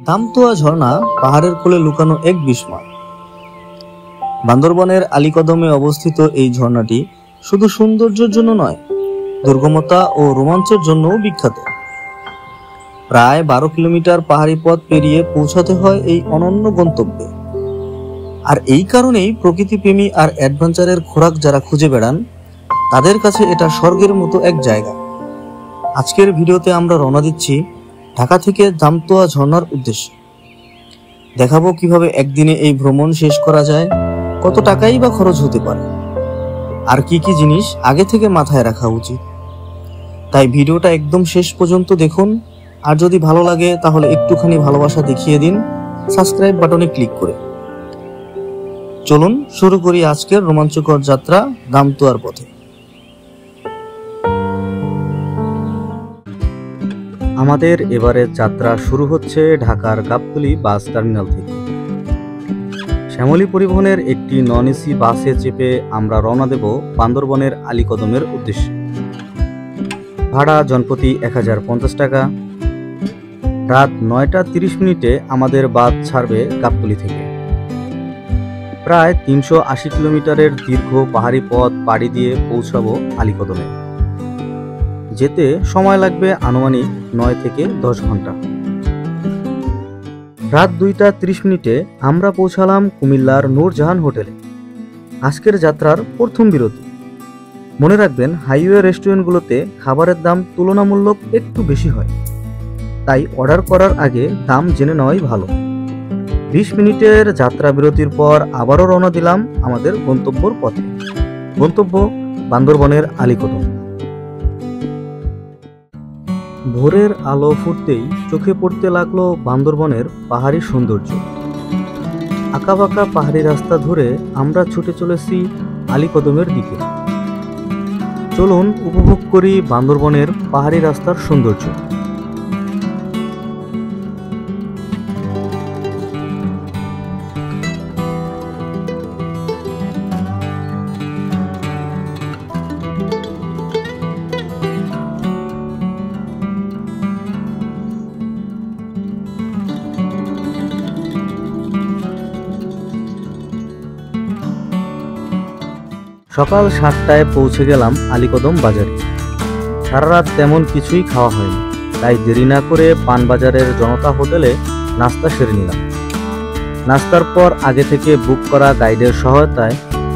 দামতোয়া ঝর্ণা পাহাড়ের কোলে লুকানো এক বিস্ময়। বান্দরবনের আলীকদমে অবস্থিত এই ঝর্ণাটি শুধু সৌন্দর্যের জন্য নয়, দুর্গমতা ও রোমাঞ্চের জন্যও বিখ্যাত। প্রায় 12 কিলোমিটার পাহাড়ি পথ পেরিয়ে পৌঁছাতে হয় এই অনন্য গন্তব্যে। আর এই কারণেই প্রকৃতিপ্রেমী আর অ্যাডভেঞ্চারের খোরাক যারা খুঁজে বেড়ান, তাদের কাছে এটা স্বর্গের মতো এক জায়গা। আজকের ভিডিওতে আমরা রওনা দিচ্ছি ঢাকা থেকে দামতোয়া ঝর্ণার উদ্দেশ্যে। দেখাবো কিভাবে একদিনে এই ভ্রমণ শেষ করা যায়, কত টাকাই বা খরচ হতে পারে, আর কি কি জিনিস আগে থেকে মাথায় রাখা উচিত। তাই ভিডিওটা একদম শেষ পর্যন্ত দেখুন। আর যদি ভালো লাগে তাহলে একটুখানি ভালোবাসা দেখিয়ে দিন সাবস্ক্রাইব বাটনে ক্লিক করে। চলুন শুরু করি আজকের রোমাঞ্চকর যাত্রা দামতোয়ার পথে। আমাদের এবারের যাত্রা শুরু হচ্ছে ঢাকার গাবতলী বাস টার্মিনাল থেকে। শ্যামলী পরিবহনের একটি নন এসি বাসে চেপে আমরা রওনা দেব বান্দরবনের আলীকদমের উদ্দেশ্যে। ভাড়া জনপ্রতি 1050 টাকা। রাত 9টা 30 মিনিটে আমাদের বাস ছাড়বে গাবতলী থেকে। প্রায় 380 কিলোমিটারের দীর্ঘ পাহাড়ি পথ পাড়ি দিয়ে পৌঁছাবো আলীকদমে। যেতে সময় লাগবে আনুমানিক 9 থেকে 10 ঘন্টা। রাত 2টা 30 মিনিটে আমরা পৌঁছালাম কুমিল্লার নূরজাহান হোটেলে। আজকের যাত্রার প্রথম বিরতি। মনে রাখবেন, হাইওয়ে রেস্টুরেন্টগুলোতে খাবারের দাম তুলনামূলক একটু বেশি হয়, তাই অর্ডার করার আগে দাম জেনে নেওয়াই ভালো। 20 মিনিটের যাত্রা বিরতির পর আবারও রওনা দিলাম আমাদের গন্তব্যর পথে। গন্তব্য বান্দরবনের আলীকদম। ভোরের আলো ফুটতেই চোখে পড়তে লাগলো বান্দরবনের পাহাড়ি সৌন্দর্য। আঁকাবাঁকা পাহাড়ি রাস্তা ধরে আমরা ছুটে চলেছি আলীকদমের দিকে। চলুন উপভোগ করি বান্দরবনের পাহাড়ি রাস্তার সৌন্দর্য। সকাল 7টায় পৌঁছে গেলাম আলীকদম বাজারে। সারা রাত তেমন কিছুই খাওয়া হয়নি, তাই দেরি না করে পানবাজারের জনতা হোটেলে নাস্তা সেরে নিলাম। নাস্তার পর আগে থেকে বুক করা গাইডের সহায়তায়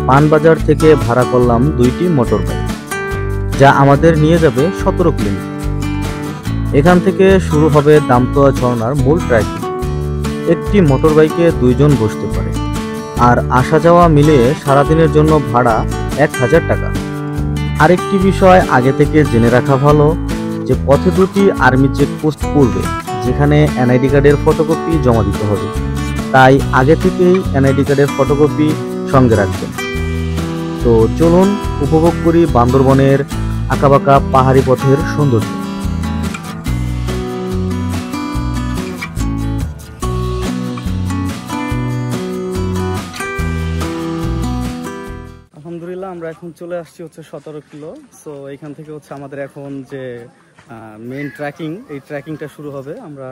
পানবাজার থেকে ভাড়া করলাম 2টি মোটর বাইক, যা আমাদের নিয়ে যাবে 17 কিলোমিটার। এখান থেকে শুরু হবে দামতোয়া ঝর্ণার মূল ট্রেকিং। একটি মোটর বাইকে 2 জন বসতে পারে, আর আসা যাওয়া মিলিয়ে সারাদিনের জন্য ভাড়া 1000 টাকা। আরেকটি বিষয় আগে থেকে জেনে রাখা ভালো যে পথে 2টি আর্মি চেকপোস্ট পড়বে, যেখানে এনআইডি কার্ডের ফটোকপি জমা দিতে হবে, তাই আগে থেকেই এনআইডি কার্ডের ফটোকপি সঙ্গে রাখবেন। তো চলুন উপভোগ করি বান্দরবনের আঁকাবাঁকা পাহাড়ি পথের সৌন্দর্য। আলহামদুলিল্লাহ, আমরা এখন চলে আসছি 17 কিলো। সো এখান থেকে আমাদের এখন যে মেইন ট্রেকিং, এই ট্রেকিংটা শুরু হবে। আমরা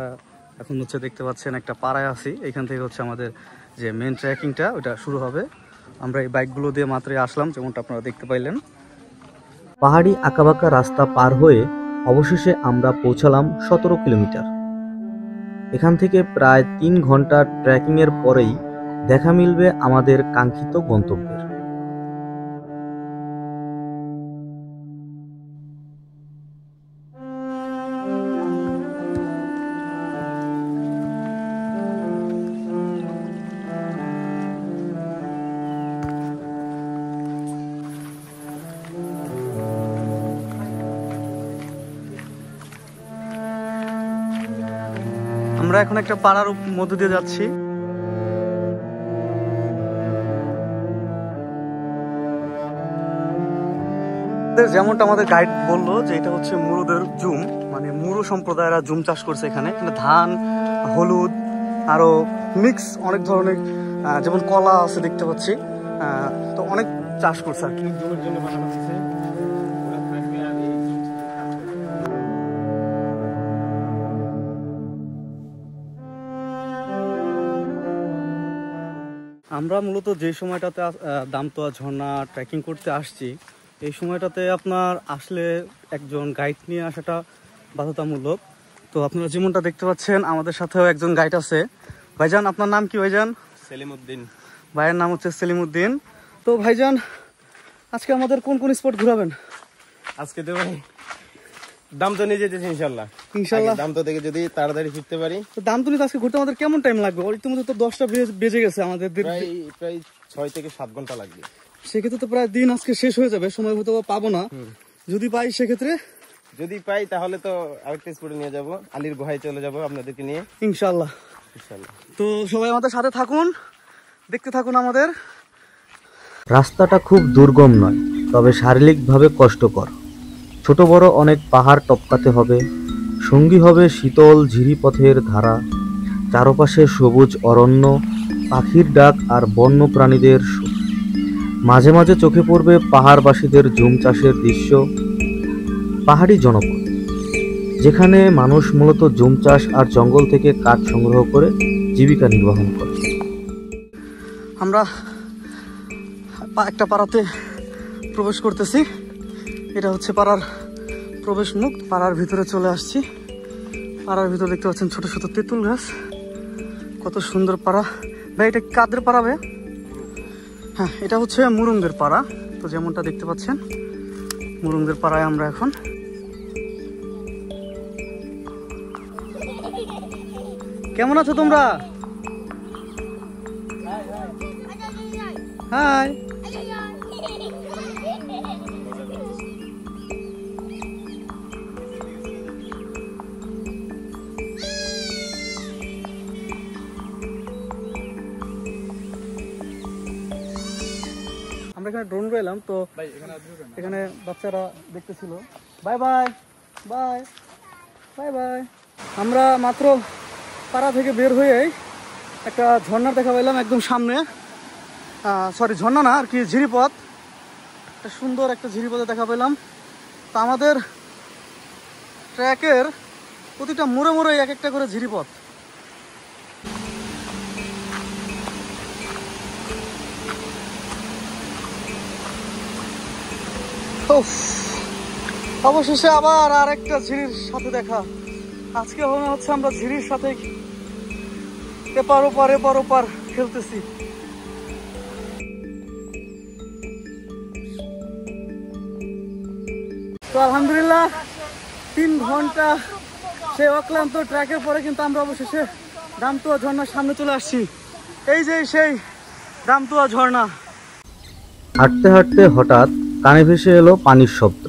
এখন দেখতে পাচ্ছেন একটা পাড়ায় আছি। এখান থেকে আমাদের যে মেইন ট্রেকিংটা ওটা শুরু হবে। আমরা এই বাইকগুলো দিয়ে মাত্রই আসলাম, যেমনটা আপনারা দেখতে পাইলেন। পাহাড়ি আঁকাবাঁকা রাস্তা পার হয়ে অবশেষে আমরা পৌঁছালাম 17 কিলোমিটার। এখান থেকে প্রায় 3 ঘন্টার ট্রেকিংয়ের পরেই দেখা মিলবে আমাদের কাঙ্ক্ষিত গন্তব্যের। আমরা এখন একটা পাড়ার মধ্য দিয়ে যাচ্ছি। যেমনটা আমাদের গাইড বললো যে এটা মুরুদের জুম, মানে মুরু সম্প্রদায়েরা জুম চাষ করছে এখানে। ধান, হলুদ, আরো মিক্স অনেক ধরনের, যেমন কলা আছে দেখতে পাচ্ছি। তো অনেক চাষ করছে আর কি, জুমের জন্য বানানো হচ্ছে। আমরা মূলত যে সময়টাতে দামতোয়া ঝর্ণা ট্রেকিং করতে আসছি, এই সময়টাতে আপনার আসলে একজন গাইড নিয়ে আসাটা বাধ্যতামূলক। তো আপনারা যেমনটা দেখতে পাচ্ছেন আমাদের সাথেও একজন গাইড আছে। ভাইজান, আপনার নাম কি ভাইজান? সেলিমউদ্দিন। ভাইয়ের নাম হচ্ছে সেলিমউদ্দিন। তো ভাইজান, আজকে আমাদের কোন কোন স্পট ঘোরাবেন? আজকে তো ভাই দামতো নিয়ে যেতেছি ইনশাল্লাহ। দামতো থেকে যদি তাড়াতাড়ি ফিরতে পারি। তো দামতলি আজকে ঘুরতে আমাদের কেমন টাইম লাগবে? ইতিমধ্যে তো 10টা বেজে গেছে, আমাদের প্রায় 6 থেকে 7 ঘন্টা লাগবে। সেক্ষেত্রে তো প্রায় দিন আজকে শেষ হয়ে যাবে, সময় হয়তো পাবো না। যদি পাই সেক্ষেত্রে, যদি পাই তাহলে তো আরেকটা স্পটে নিয়ে যাব, আলীর গুহায় চলে যাব আপনাদেরকে নিয়ে ইনশাল্লাহ। তো সবাই আমাদের সাথে থাকুন, দেখতে থাকুন আমাদের। রাস্তাটা খুব দুর্গম নয়, তবে শারীরিকভাবে কষ্টকর। ছোট বড় অনেক পাহাড় টপকাতে হবে, সঙ্গী হবে শীতল ঝিরিপথের ধারা, চারপাশে সবুজ অরণ্য, পাখির ডাক আর বন্য প্রাণীদের সুর। মাঝে মাঝে চোখে পড়বে পাহাড়বাসীদের জুম চাষের দৃশ্য। পাহাড়ি জনপদ, যেখানে মানুষ মূলত জুম চাষ আর জঙ্গল থেকে কাঠ সংগ্রহ করে জীবিকা নির্বাহ করে। আমরা একটা পাড়াতে প্রবেশ করতেছি। এটা হচ্ছে পাড়ার প্রবেশ মুখ। পাড়ার ভিতরে চলে আসছি। পাড়ার ভিতরে দেখতে পাচ্ছেন ছোট ছোট তেঁতুল গাছ, কত সুন্দর পাড়া। ভাই, এটা কাদের পাড়া ভাই? হ্যাঁ, এটা হচ্ছে মুরুঙ্গের পাড়া। তো যেমনটা দেখতে পাচ্ছেন, মুরুঙ্গের পাড়ায় আমরা এখন। কেমন আছো তোমরা? হাই। আমরা এখানে ড্রোন রইলাম, তো এখানে বাচ্চারা দেখতেছিল। Bye bye bye bye bye. আমরা মাত্র পাড়া থেকে বের হয়ে একটা ঝর্ণা দেখা পেলাম একদম সামনে। সরি, ঝর্ণা না, আর কি ঝিরিপথ। একটা সুন্দর একটা ঝিরিপথে দেখা পেলাম। তো আমাদের ট্র্যাকের প্রতিটা মোড়ে মোড়ে এক একটা করে ঝিরিপথ। অবশেষে আবার আরেকটা ঝিরির সাথে দেখা। আজকে মনে হচ্ছে আমরা ঝিরির সাথে এপার ওপার খেলতেছি। তো আলহামদুলিল্লাহ 3 ঘন্টা সেই অক্লান্ত ট্র্যাকের পরে কিন্তু আমরা অবশেষে দামতোয়া ঝর্ণার সামনে চলে আসছি। এই যে সেই দামতোয়া ঝর্ণা। হাঁটতে হাঁটতে হঠাৎ কানে ভেসে এলো পানির শব্দ।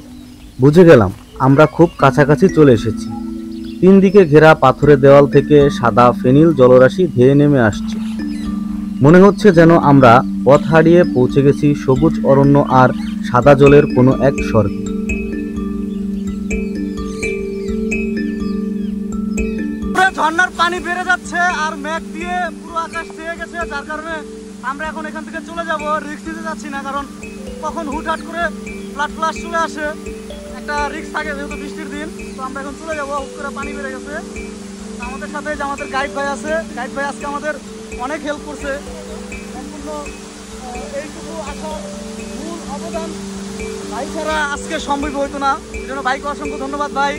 বুঝে গেলাম আমরা খুব কাছাকাছি চলে এসেছি। 3 দিকে ঘেরা পাথরের দেওয়াল থেকে সাদা ফেনিল জলরাশি ধেয়ে নেমে আসছে। মনে হচ্ছে যেন আমরা পথ হারিয়ে পৌঁছে গেছি সবুজ অরণ্য আর সাদা জলের কোনো এক স্বর্গে। ঝর্ণার পানি বেড়ে যাচ্ছে আর মেঘ দিয়ে পুরো আকাশ ছেয়ে গেছে, যার কারণে আমরা এখন এখান থেকে চলে যাব। রিস্ক নিতে যাচ্ছি না, কারণ কখন হুটহাট করে ফ্লাশ চলে আসে, একটা রিস্ক থাকে যেহেতু বৃষ্টির দিন। তো আমরা এখন চলে যাবো, হুট করে পানি বেড়ে গেছে। আমাদের সাথে যে আমাদের গাইড ভাই আছে, গাইড ভাই আজকে আমাদের অনেক হেল্প করছে। সম্পূর্ণ এইটুকু আসার মূল অবদান ভাই ছাড়া আজকে সম্ভব হইতো না। এই জন্য ভাইকে অসংখ্য ধন্যবাদ ভাই।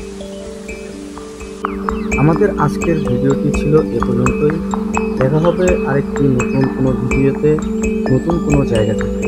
আমাদের আজকের ভিডিওটি ছিল এ পর্যন্তই। দেখা হবে আরেকটি নতুন কোনো ভিডিওতে, নতুন কোনো জায়গা থেকে।